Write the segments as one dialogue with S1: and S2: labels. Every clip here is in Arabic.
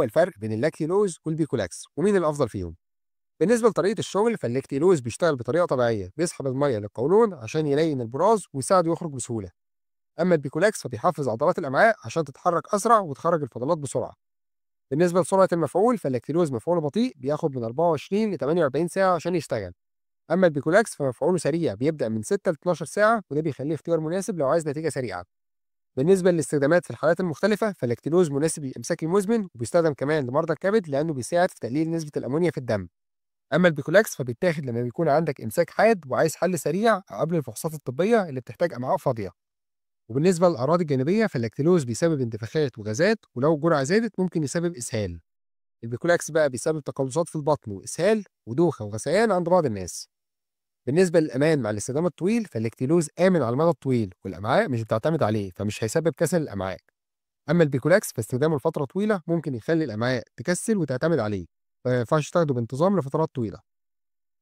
S1: هو الفرق بين اللاكتيلوز والبيكولاكس ومين الافضل فيهم؟ بالنسبه لطريقه الشغل فاللاكتيلوز بيشتغل بطريقه طبيعيه، بيسحب الميه للقولون عشان يلين البراز ويساعده يخرج بسهوله. اما البيكولاكس فبيحفز عضلات الامعاء عشان تتحرك اسرع وتخرج الفضلات بسرعه. بالنسبه لسرعه المفعول فاللاكتيلوز مفعوله بطيء، بياخد من 24 ل 48 ساعه عشان يشتغل. اما البيكولاكس فمفعوله سريع، بيبدا من 6 ل 12 ساعه، وده بيخليه اختيار مناسب لو عايز نتيجه سريعه. بالنسبه للاستخدامات في الحالات المختلفه فاللاكتيلوز مناسب للامساك المزمن، وبيستخدم كمان لمرضى الكبد لانه بيساعد في تقليل نسبه الامونيا في الدم. اما البيكولاكس فبيتاخد لما بيكون عندك امساك حاد وعايز حل سريع او قبل الفحوصات الطبيه اللي بتحتاج امعاء فاضيه. وبالنسبه للاعراض الجانبيه فاللاكتيلوز بيسبب انتفاخات وغازات، ولو الجرعه زادت ممكن يسبب اسهال. البيكولاكس بقى بيسبب تقلصات في البطن واسهال ودوخه وغثيان عند بعض الناس. بالنسبه للامان مع الاستخدام الطويل فاللاكتيلوز امن على المدى الطويل، والامعاء مش بتعتمد عليه فمش هيسبب كسل الامعاء. اما البيكولاكس فاستخدامه لفتره طويله ممكن يخلي الامعاء تكسل وتعتمد عليه، فما ينفعش تاخده بانتظام لفترات طويله.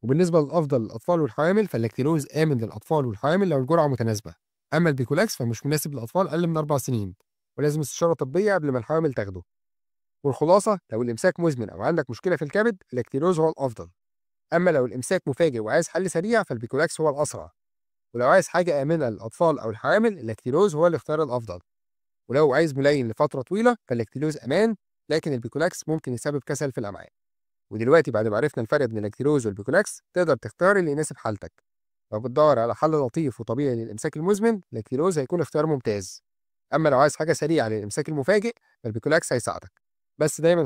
S1: وبالنسبه للافضل للاطفال والحوامل فاللاكتيلوز امن للاطفال والحوامل لو الجرعه متناسبه. اما البيكولاكس فمش مناسب للاطفال اقل من 4 سنين، ولازم استشاره طبيه قبل ما الحوامل تاخده. والخلاصه لو الامساك مزمن او عندك مشكله في الكبد اللاكتيلوز هو الافضل. اما لو الامساك مفاجئ وعايز حل سريع فالبيكولاكس هو الاسرع. ولو عايز حاجه امنه للاطفال او الحوامل اللاكتيلوز هو الاختيار الافضل. ولو عايز ملين لفتره طويله فاللاكتيلوز امان، لكن البيكولاكس ممكن يسبب كسل في الامعاء. ودلوقتي بعد ما عرفنا الفرق بين اللاكتيلوز والبيكولاكس تقدر تختار اللي يناسب حالتك. لو بتدور على حل لطيف وطبيعي للامساك المزمن اللاكتيلوز هيكون اختيار ممتاز. اما لو عايز حاجه سريعه للامساك المفاجئ فالبيكولاكس هيساعدك. بس دايما